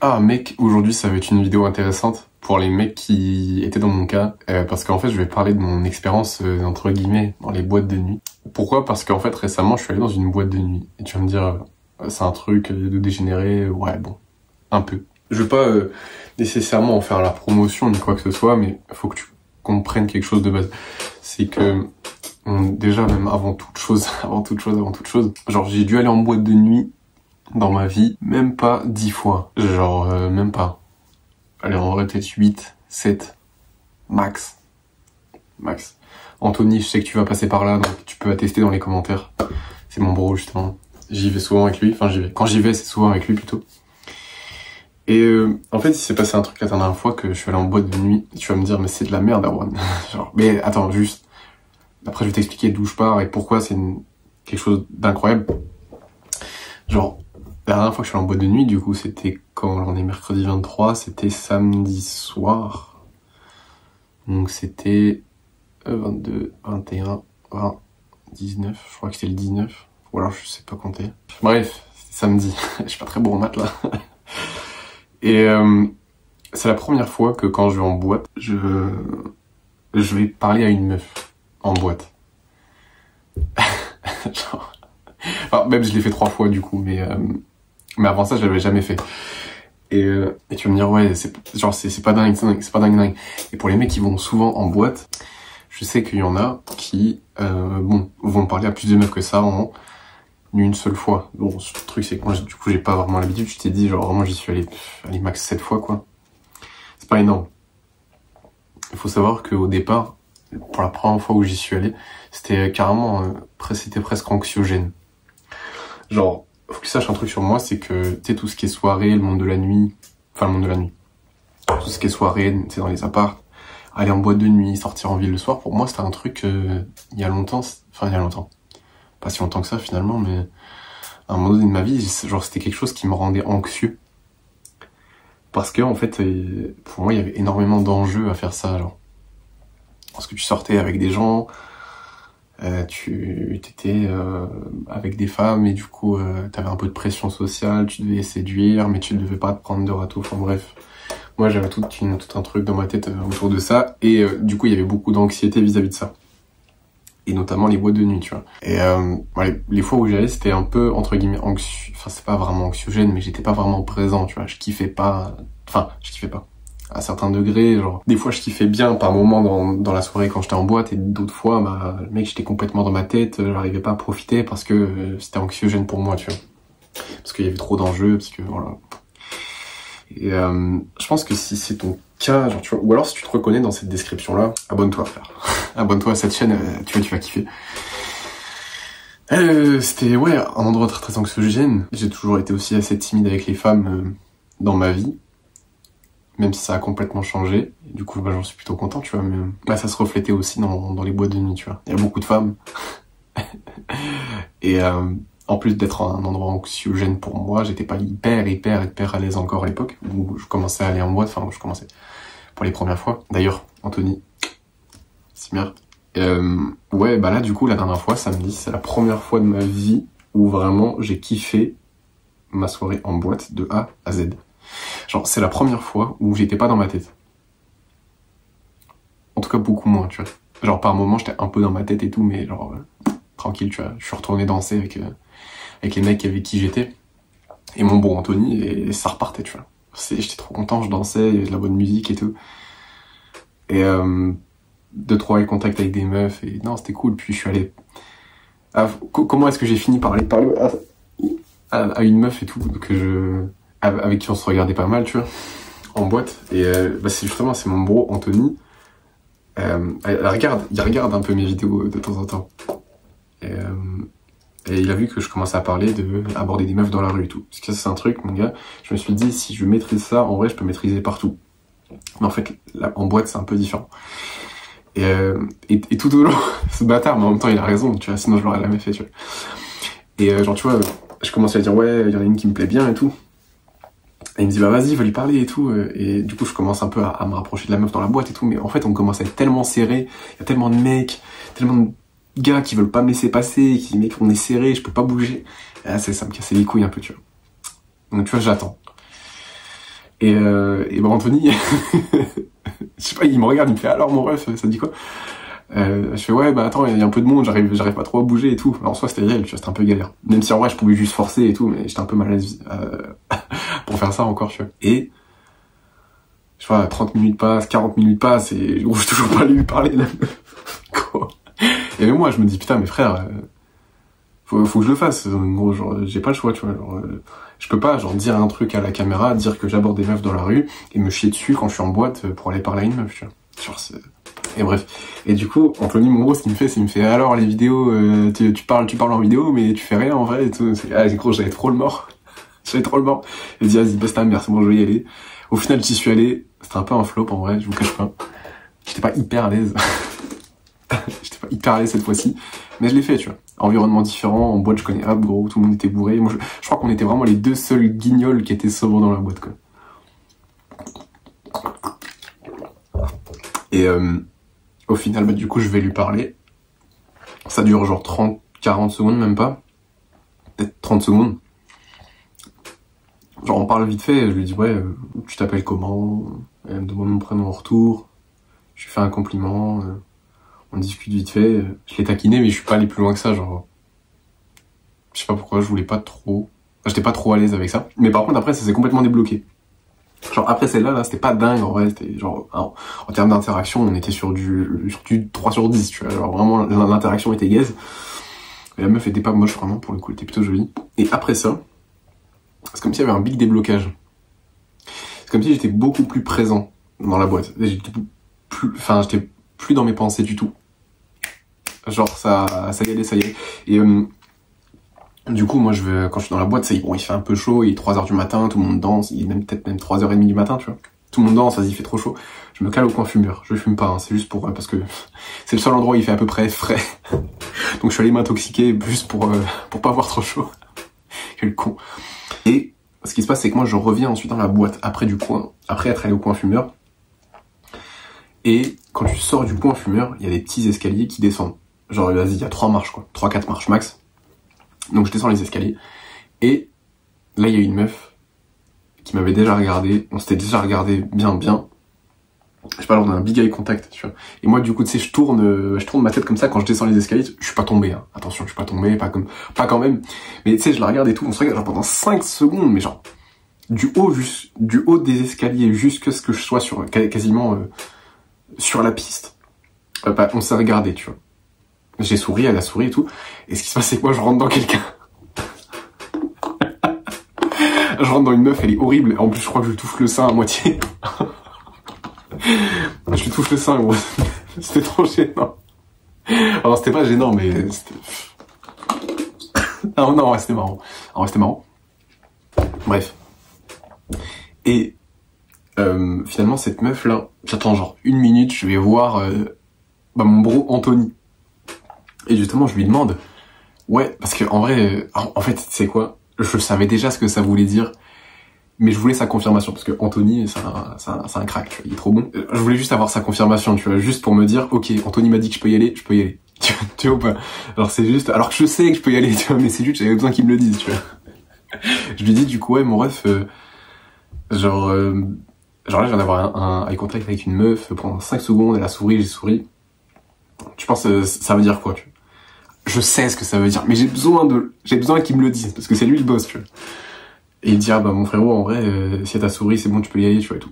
Ah mec, aujourd'hui ça va être une vidéo intéressante pour les mecs qui étaient dans mon cas, parce qu'en fait je vais parler de mon expérience entre guillemets dans les boîtes de nuit. Pourquoi? Parce qu'en fait récemment je suis allé dans une boîte de nuit et tu vas me dire c'est un truc de dégénéré, ouais bon, un peu. Je veux pas nécessairement en faire la promotion ni quoi que ce soit, mais faut que tu comprennes quelque chose de base. C'est que déjà même avant toute chose, genre j'ai dû aller en boîte de nuit dans ma vie, même pas 10 fois. Genre, même pas. Allez, en vrai, peut-être 8, 7, max. Max. Anthony, je sais que tu vas passer par là, donc tu peux attester dans les commentaires. C'est mon bro, justement. J'y vais souvent avec lui, enfin j'y vais. Quand j'y vais, c'est souvent avec lui, plutôt. Et en fait, il s'est passé un truc la dernière fois que je suis allé en boîte de nuit. Et tu vas me dire, mais c'est de la merde, Erwan. Genre, mais attends, juste. Après, je vais t'expliquer d'où je pars et pourquoi c'est quelque chose d'incroyable. Genre, la dernière fois que je suis allé en boîte de nuit, du coup, c'était quand on est mercredi 23, c'était samedi soir. Donc c'était 22, 21, 20, 19, je crois que c'était le 19. Ou alors je sais pas compter. Bref, c'était samedi. Je suis pas très bon en maths là. Et c'est la première fois que quand je vais en boîte, je vais parler à une meuf en boîte. Genre... Enfin, même je l'ai fait 3 fois du coup, mais avant ça je l'avais jamais fait. Et tu vas me dire ouais, c'est pas dingue, c'est pas dingue. Et pour les mecs qui vont souvent en boîte, je sais qu'il y en a qui vont parler à plus de meufs que ça en une seule fois. Bon, ce truc c'est que moi du coup j'ai pas vraiment l'habitude, je t'ai dit genre vraiment j'y suis allé max 7 fois quoi. C'est pas énorme. Il faut savoir qu'au départ, pour la première fois où j'y suis allé, c'était carrément c'était presque anxiogène. Genre, faut que tu saches un truc sur moi, c'est que, tu sais, tout ce qui est soirée, le monde de la nuit, tout ce qui est soirée, tu sais, dans les apparts, aller en boîte de nuit, sortir en ville le soir, pour moi, c'était un truc, il y a longtemps, pas si longtemps que ça, finalement, mais à un moment donné de ma vie, genre, c'était quelque chose qui me rendait anxieux. Parce que, en fait, pour moi, il y avait énormément d'enjeux à faire ça, genre. Parce que tu sortais avec des gens, tu étais avec des femmes et du coup t'avais un peu de pression sociale, tu devais séduire mais tu ne devais pas te prendre de râteau, enfin bref. Moi j'avais tout un truc dans ma tête autour de ça et du coup il y avait beaucoup d'anxiété vis-à-vis de ça. Et notamment les boîtes de nuit, tu vois. Et les fois où j'y allais c'était un peu entre guillemets anxieux, enfin c'est pas vraiment anxiogène mais j'étais pas vraiment présent, tu vois, je kiffais pas à certains degrés, genre des fois je kiffais bien par moment dans la soirée quand j'étais en boîte et d'autres fois bah mec j'étais complètement dans ma tête, j'arrivais pas à profiter parce que c'était anxiogène pour moi, tu vois, parce qu'il y avait trop d'enjeux, parce que voilà. Et je pense que si c'est ton cas, genre tu vois, ou alors si tu te reconnais dans cette description là, abonne-toi frère. Abonne-toi à cette chaîne, tu vas kiffer. C'était ouais un endroit très très anxiogène. J'ai toujours été aussi assez timide avec les femmes dans ma vie. Même si ça a complètement changé. Et du coup, bah, j'en suis plutôt content, tu vois. Mais bah, ça se reflétait aussi dans les boîtes de nuit, tu vois. Il y a beaucoup de femmes. Et en plus d'être un endroit anxiogène pour moi, j'étais pas hyper à l'aise encore à l'époque. Où je commençais à aller en boîte, enfin, je commençais pour les premières fois. D'ailleurs, Anthony, c'est bien. Ouais, bah là, du coup, la dernière fois, samedi, c'est la première fois de ma vie où vraiment j'ai kiffé ma soirée en boîte de A à Z. Genre, c'est la première fois où j'étais pas dans ma tête. En tout cas, beaucoup moins, tu vois. Genre, par moments, j'étais un peu dans ma tête et tout, mais genre, tranquille, tu vois. Je suis retourné danser avec les mecs avec qui j'étais. Et mon bon Anthony, et ça repartait, tu vois. J'étais trop content, je dansais, il y avait de la bonne musique et tout. Et 2-3 avec contact avec des meufs, et non, c'était cool. Puis je suis allé... comment est-ce que j'ai fini par aller parler à une meuf et tout, avec qui on se regardait pas mal, tu vois, en boîte. Et bah c'est mon bro Anthony. Il regarde un peu mes vidéos de temps en temps. Et il a vu que je commençais à parler aborder des meufs dans la rue et tout. Parce que ça c'est un truc, mon gars, je me suis dit, si je maîtrise ça, en vrai, je peux maîtriser partout. Mais en fait, là, en boîte, c'est un peu différent. Et tout au long, ce bâtard, mais en même temps, il a raison, tu vois, sinon je l'aurais jamais fait, tu vois. Et genre, tu vois, je commençais à dire, ouais, il y en a une qui me plaît bien et tout. Et il me dit, bah vas-y, va lui parler et tout. Et du coup, je commence un peu à me rapprocher de la meuf dans la boîte et tout. Mais en fait, on commence à être tellement serré. Il y a tellement de mecs, tellement de gars qui veulent pas me laisser passer, qui disent, mec, on est serré, je peux pas bouger. Et là, ça me cassait les couilles un peu, tu vois. Donc, tu vois, j'attends. Et bah Anthony, je sais pas, il me regarde, il me fait alors mon ref, ça dit quoi? Je fais ouais bah attends, il y a un peu de monde, j'arrive pas trop à bouger et tout. Alors en soi c'était réel, tu vois, c'était un peu galère. Même si en vrai je pouvais juste forcer et tout, mais j'étais un peu mal à l'aise pour faire ça encore, tu vois. Et je vois 30 minutes passent, 40 minutes passent et gros, je toujours pas lui parler là. Quoi. Et même moi je me dis putain mais frère, faut que je le fasse. Gros, genre j'ai pas le choix, tu vois. Genre, je peux pas genre dire un truc à la caméra, dire que j'aborde des meufs dans la rue et me chier dessus quand je suis en boîte pour aller parler à une meuf, tu vois. Genre c'est... Et bref. Et du coup, Anthony, mon gros, ce qu'il me fait, c'est qu'il me fait alors les vidéos, tu parles en vidéo, mais tu fais rien en vrai et tout. Ah, gros, j'avais trop le mort. J'avais trop le mort. Il dit, vas-y, baisse ta mère, c'est bon, je vais y aller. Au final, j'y suis allé. C'était un peu un flop en vrai, je vous cache pas. J'étais pas hyper à l'aise. J'étais pas hyper à l'aise cette fois-ci. Mais je l'ai fait, tu vois. Environnement différent, en boîte, je connais Hub, gros, tout le monde était bourré. Moi, je crois qu'on était vraiment les deux seuls guignols qui étaient sobres dans la boîte, quoi. Et, au final, bah, du coup, je vais lui parler. Ça dure genre 30, 40 secondes, même pas. Peut-être 30 secondes. Genre, on parle vite fait, je lui dis, ouais, tu t'appelles comment? Elle me demande mon prénom en retour. Je lui fais un compliment. On discute vite fait. Je l'ai taquiné, mais je suis pas allé plus loin que ça, genre. Je sais pas pourquoi, je voulais pas trop. J'étais pas trop à l'aise avec ça. Mais par contre, après, ça s'est complètement débloqué. Genre après celle-là, là, c'était pas dingue en vrai, c'était genre en termes d'interaction, on était sur du 3 sur 10, tu vois, genre vraiment l'interaction était gaze. Et la meuf était pas moche vraiment, pour le coup, elle était plutôt jolie. Et après ça, c'est comme s'il y avait un big déblocage. C'est comme si j'étais beaucoup plus présent dans la boîte. J'étais plus dans mes pensées du tout. Genre ça y allait, ça y est. Et du coup, moi, quand je suis dans la boîte, il fait un peu chaud, il est 3h du matin, tout le monde danse, il est peut-être même 3h30 du matin, tu vois. Tout le monde danse, vas-y, il fait trop chaud. Je me cale au coin fumeur. Je fume pas, hein, c'est juste parce que c'est le seul endroit où il fait à peu près frais. Donc je suis allé m'intoxiquer juste pour pas avoir trop chaud. Quel con. Et ce qui se passe, c'est que moi, je reviens ensuite dans la boîte après être allé au coin fumeur. Et quand tu sors du coin fumeur, il y a des petits escaliers qui descendent. Genre, vas-y, il y a 3 marches, quoi. 3-4 marches max. Donc je descends les escaliers, et là il y a une meuf qui m'avait déjà regardé, on s'était déjà regardé bien, je sais pas, lors d'un big eye contact, tu vois. Et moi du coup, tu sais, je tourne ma tête comme ça quand je descends les escaliers, je suis pas tombé, hein. Attention, je suis pas tombé, pas quand même, mais tu sais, je la regarde et tout, on se regarde genre pendant 5 secondes, mais genre, du haut des escaliers jusqu'à ce que je sois quasiment sur la piste, on s'est regardé, tu vois. J'ai souri, elle a souri et tout. Et ce qui se passe, c'est que moi, je rentre dans quelqu'un. Je rentre dans une meuf, elle est horrible. En plus, je crois que je lui touche le sein à moitié. Je lui touche le sein, gros. C'était trop gênant. Alors, c'était pas gênant, mais c'était... Non, ouais, c'était marrant. En vrai, c'était marrant. Bref. Et finalement, cette meuf-là, j'attends genre 1 minute, je vais voir mon bro Anthony. Et justement, je lui demande, ouais, parce que en vrai, en fait, tu sais quoi, je savais déjà ce que ça voulait dire, mais je voulais sa confirmation, parce que Anthony, c'est un crack, tu vois, il est trop bon. Je voulais juste avoir sa confirmation, tu vois, juste pour me dire, ok, Anthony m'a dit que je peux y aller, je peux y aller. Tu vois ou pas? Alors c'est juste, alors que je sais que je peux y aller, tu vois, mais c'est juste, j'avais besoin qu'il me le dise, tu vois. Je lui dis, du coup, ouais, mon ref, genre là, je viens d'avoir un eye contact avec une meuf pendant 5 secondes, elle a souri, j'ai souri. Tu penses, ça veut dire quoi, tu vois? Je sais ce que ça veut dire, mais j'ai besoin qu'il me le dise, parce que c'est lui le boss, tu vois. Et il dit, ah bah mon frérot, en vrai, si elle t'a souri, c'est bon, tu peux y aller, tu vois, et tout.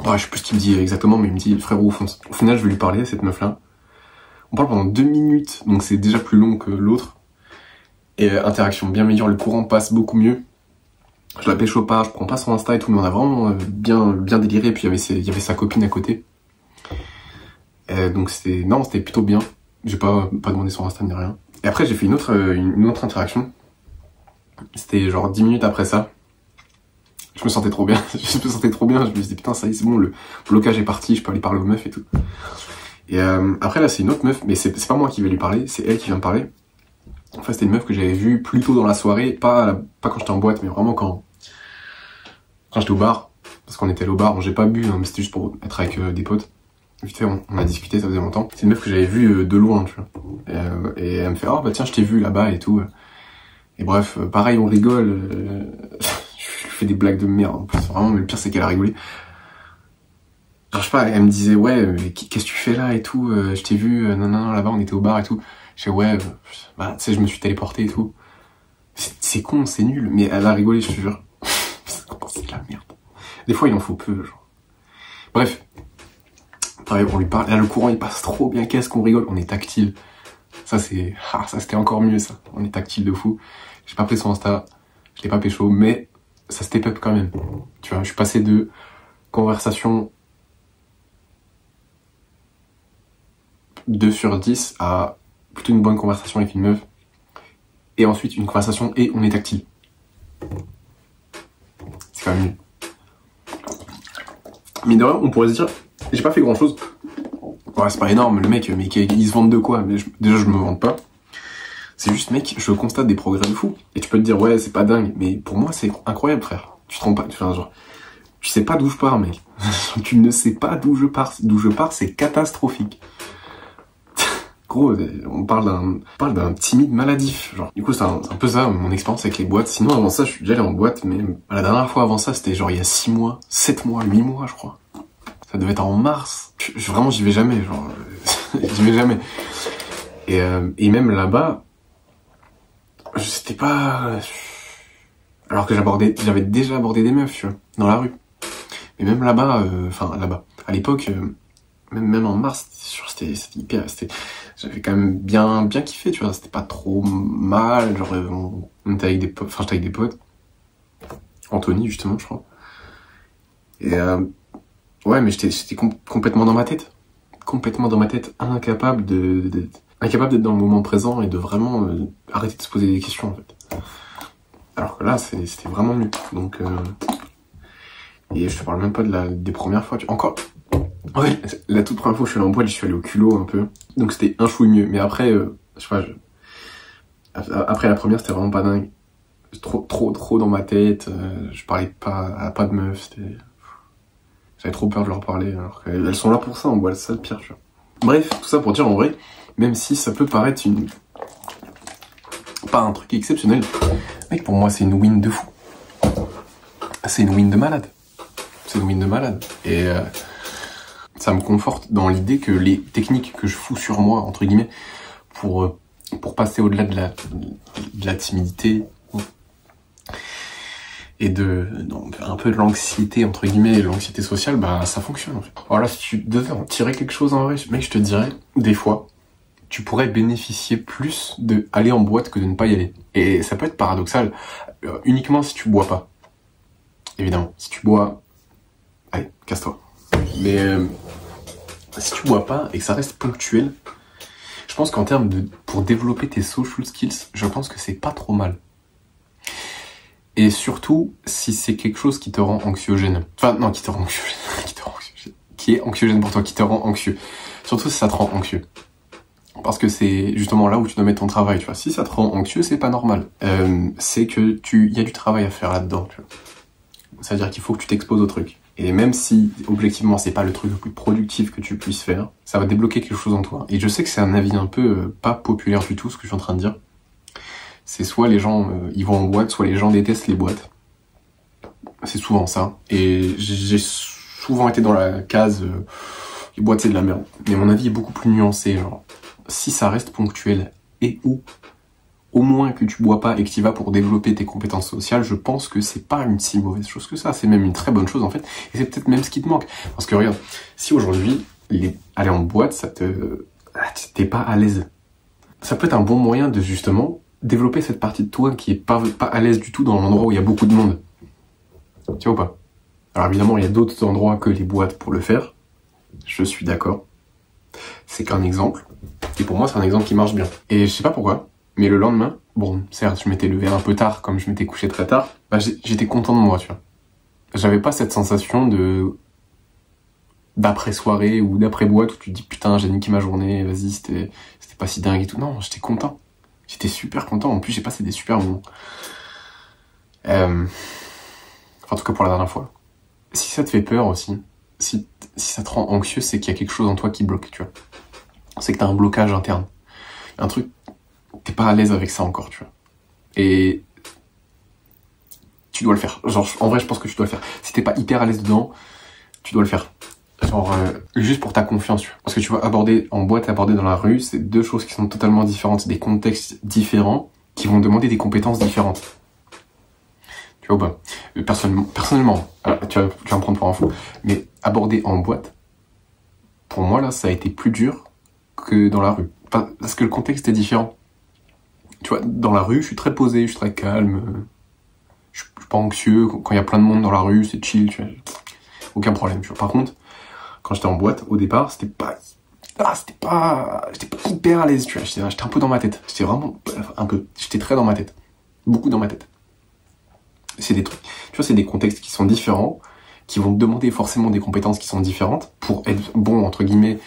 Ouais, je sais plus ce qu'il me dit exactement, mais il me dit, frérot, fonce. Au final, je vais lui parler à cette meuf-là. On parle pendant 2 minutes, donc c'est déjà plus long que l'autre. Et interaction bien meilleure, le courant passe beaucoup mieux. Je la pécho pas, je prends pas son Insta et tout, mais on a vraiment bien déliré, puis il y avait sa copine à côté. Donc c'était plutôt bien. J'ai pas demandé son Insta ni rien. Et après j'ai fait une autre interaction. C'était genre 10 minutes après ça. Je me sentais trop bien. Je me suis dit putain ça y est, c'est bon, le blocage est parti, je peux aller parler aux meufs et tout. Et après là c'est une autre meuf, mais c'est pas moi qui vais lui parler, c'est elle qui vient me parler. En fait c'était une meuf que j'avais vue plus tôt dans la soirée, pas quand j'étais en boîte, mais vraiment quand j'étais au bar. Parce qu'on était allé au bar, bon, j'ai pas bu, hein, mais c'était juste pour être avec des potes. Vite fait, on a discuté, ça faisait longtemps. C'est une meuf que j'avais vue de loin, tu vois. Et elle me fait, oh bah tiens, je t'ai vu là-bas et tout. Et bref, pareil, on rigole. Je fais des blagues de merde. En plus, vraiment, mais le pire, c'est qu'elle a rigolé. Genre, je sais pas, elle me disait, ouais, mais qu'est-ce que tu fais là et tout, je t'ai vu, non, là-bas, on était au bar et tout. Je fais, ouais, bah, tu sais, je me suis téléporté et tout. C'est con, c'est nul, mais elle a rigolé, je te jure. C'est de la merde. Des fois, il en faut peu, genre. Bref. Pareil, on lui parle, là, le courant, il passe trop bien, qu'est-ce qu'on rigole, on est tactile. Ça, ça, c'était encore mieux, ça. On est tactile de fou. J'ai pas pris son Insta, je l'ai pas pécho, mais ça step up quand même. Tu vois, je suis passé de conversation 2 sur 10 à plutôt une bonne conversation avec une meuf. Et ensuite, une conversation et on est tactile. C'est quand même mieux. Mais de rien, on pourrait se dire, j'ai pas fait grand chose. Ouais, c'est pas énorme, le mec, mais il se vante de quoi? Mais déjà, je me vante pas. C'est juste, mec, je constate des progrès de fou. Et tu peux te dire, ouais, c'est pas dingue. Mais pour moi, c'est incroyable, frère. Tu te rends pas, enfin, genre, tu sais pas d'où je pars, mec. Tu ne sais pas d'où je pars. D'où je pars, c'est catastrophique. Gros, on parle d'un timide maladif, genre. Du coup, c'est un peu ça, mon expérience avec les boîtes. Sinon, avant ça, je suis déjà allé en boîte, mais la dernière fois avant ça, c'était genre il y a 6 mois, 7 mois, 8 mois, je crois. Ça devait être en mars. Vraiment, j'y vais jamais, genre. J'y vais jamais. Et même là-bas, c'était pas... Alors que j'avais déjà abordé des meufs, tu vois, dans la rue. Mais même là-bas, là-bas, à l'époque, même en mars, c'était hyper... J'avais quand même bien kiffé, tu vois, c'était pas trop mal, genre, on était avec des potes, j'étais avec des potes. Anthony, justement, je crois. Et ouais, mais j'étais complètement dans ma tête. Complètement dans ma tête, incapable d'être dans le moment présent et de vraiment arrêter de se poser des questions, en fait. Alors que là, c'était vraiment mieux. Donc, et je te parle même pas des premières fois. Encore, ouais, la toute première fois que je suis allé en boîte, je suis allé au culot un peu. Donc c'était un chouille mieux. Mais après, je sais pas, après la première, c'était vraiment pas dingue. Trop dans ma tête. Je parlais pas de meufs. J'avais trop peur de leur parler. Alors qu'elles sont là pour ça en boîte, c'est ça le pire, tu vois. Bref, tout ça pour dire en vrai, même si ça peut paraître pas un truc exceptionnel, mec, pour moi, c'est une win de fou. C'est une win de malade. C'est une win de malade. Et ça me conforte dans l'idée que les techniques que je fous sur moi, entre guillemets, pour passer au-delà de la timidité et un peu de l'anxiété, entre guillemets, l'anxiété sociale, bah ça fonctionne en fait. Voilà, si tu devais en tirer quelque chose en vrai, mec, je te dirais, des fois, tu pourrais bénéficier plus de aller en boîte que de ne pas y aller. Et ça peut être paradoxal, uniquement si tu bois pas. Évidemment, si tu bois, allez, casse-toi. Mais si tu bois pas et que ça reste ponctuel, je pense qu'en termes pour développer tes social skills, je pense que c'est pas trop mal. Et surtout, si c'est quelque chose qui te rend anxiogène. Enfin, non, qui te rend anxiogène. Qui est anxiogène pour toi, qui te rend anxieux. Surtout si ça te rend anxieux. Parce que c'est justement là où tu dois mettre ton travail, tu vois. Si ça te rend anxieux, c'est pas normal. C'est que y a du travail à faire là-dedans, tu vois. C'est-à-dire qu'il faut que tu t'exposes au truc. Et même si, objectivement, c'est pas le truc le plus productif que tu puisses faire, ça va débloquer quelque chose en toi. Et je sais que c'est un avis un peu pas populaire du tout, ce que je suis en train de dire. C'est soit les gens, ils vont en boîte, soit les gens détestent les boîtes. C'est souvent ça. Et j'ai souvent été dans la case, les boîtes c'est de la merde. Mais mon avis est beaucoup plus nuancé, genre. Si ça reste ponctuel et ou au moins que tu bois pas et que tu vas pour développer tes compétences sociales, je pense que c'est pas une si mauvaise chose que ça. C'est même une très bonne chose en fait. Et c'est peut-être même ce qui te manque. Parce que regarde, si aujourd'hui, aller en boîte, t'es pas à l'aise. Ça peut être un bon moyen de justement développer cette partie de toi qui est pas à l'aise du tout dans l'endroit où il y a beaucoup de monde. Tu vois ou pas? Alors évidemment, il y a d'autres endroits que les boîtes pour le faire. Je suis d'accord. C'est qu'un exemple. Et pour moi, c'est un exemple qui marche bien. Et je sais pas pourquoi, mais le lendemain, bon, certes, je m'étais levé un peu tard, comme je m'étais couché très tard, bah, j'étais content de moi, tu vois. J'avais pas cette sensation d'après-soirée ou d'après-boîte où tu te dis putain, j'ai niqué ma journée, vas-y, c'était pas si dingue et tout. Non, j'étais content. J'étais super content. En plus, j'ai passé des super moments. Enfin, en tout cas pour la dernière fois. Si ça te fait peur aussi, si ça te rend anxieux, c'est qu'il y a quelque chose en toi qui bloque, tu vois. C'est que t'as un blocage interne. Un truc, t'es pas à l'aise avec ça encore, tu vois. Et tu dois le faire. Genre, en vrai, je pense que tu dois le faire. Si t'es pas hyper à l'aise dedans, tu dois le faire. Genre, juste pour ta confiance, tu vois. Parce que tu vois, aborder en boîte et aborder dans la rue, c'est deux choses qui sont totalement différentes. C'est des contextes différents qui vont demander des compétences différentes. Tu vois ou pas? Personnellement, tu vas me prendre pour un fou, mais aborder en boîte, pour moi, là, ça a été plus dur que dans la rue. Parce que le contexte est différent. Tu vois, dans la rue, je suis très posé, je suis très calme. Je suis pas anxieux. Quand il y a plein de monde dans la rue, c'est chill, tu vois. Aucun problème, tu vois. Par contre, quand j'étais en boîte, au départ, j'étais pas hyper à l'aise, tu vois. J'étais un peu dans ma tête. J'étais très dans ma tête. Beaucoup dans ma tête. C'est des trucs, tu vois, c'est des contextes qui sont différents, qui vont demander forcément des compétences qui sont différentes pour être bon, entre guillemets,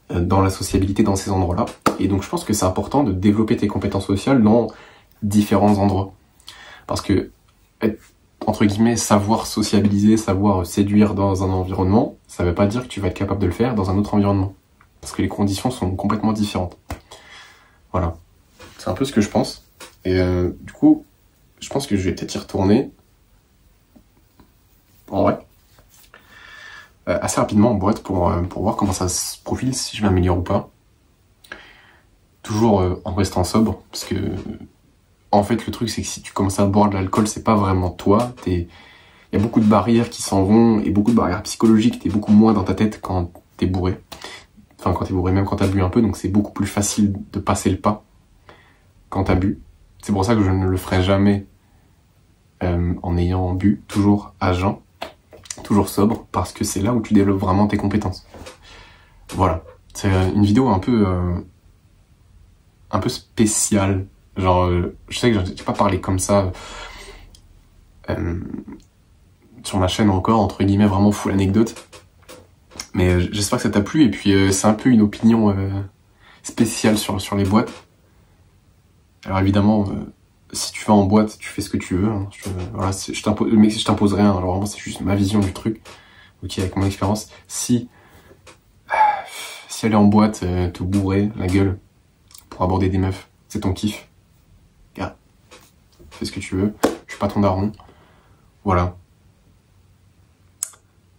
dans la sociabilité dans ces endroits-là. Et donc, je pense que c'est important de développer tes compétences sociales dans différents endroits. Parce que, entre guillemets, savoir sociabiliser, savoir séduire dans un environnement, ça veut pas dire que tu vas être capable de le faire dans un autre environnement. Parce que les conditions sont complètement différentes. Voilà. C'est un peu ce que je pense. Et du coup, je pense que je vais peut-être y retourner. En vrai. Assez rapidement en boîte pour voir comment ça se profile, si je m'améliore ou pas. Toujours en restant sobre, parce que en fait le truc c'est que si tu commences à boire de l'alcool, c'est pas vraiment toi. Il y a beaucoup de barrières qui s'en vont, et beaucoup de barrières psychologiques, t'es beaucoup moins dans ta tête quand t'es bourré. Enfin quand t'es bourré, même quand t'as bu un peu, donc c'est beaucoup plus facile de passer le pas quand t'as bu. C'est pour ça que je ne le ferai jamais en ayant bu, toujours à jeun, toujours sobre, parce que c'est là où tu développes vraiment tes compétences. Voilà, c'est une vidéo un peu spéciale. Genre, je sais que j'ai pas parlé comme ça sur ma chaîne encore, entre guillemets, vraiment full anecdote. Mais j'espère que ça t'a plu, et puis c'est un peu une opinion spéciale sur les boîtes. Alors évidemment, si tu vas en boîte, tu fais ce que tu veux. Hein. Voilà, je t'impose rien. Alors vraiment, c'est juste ma vision du truc. Ok, avec mon expérience. Si aller en boîte, te bourrer la gueule pour aborder des meufs, c'est ton kiff. Regarde, fais ce que tu veux. Je suis pas ton daron. Voilà.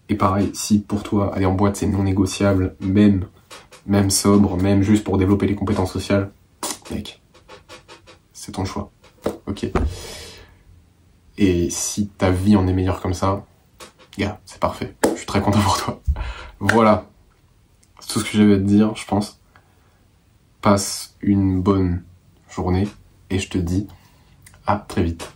Et pareil, si pour toi, aller en boîte, c'est non négociable, même sobre, même juste pour développer les compétences sociales, mec, c'est ton choix. Ok. Et si ta vie en est meilleure comme ça, gars, c'est parfait. Je suis très content pour toi. Voilà. C'est tout ce que j'avais à te dire, je pense. Passe une bonne journée et je te dis à très vite.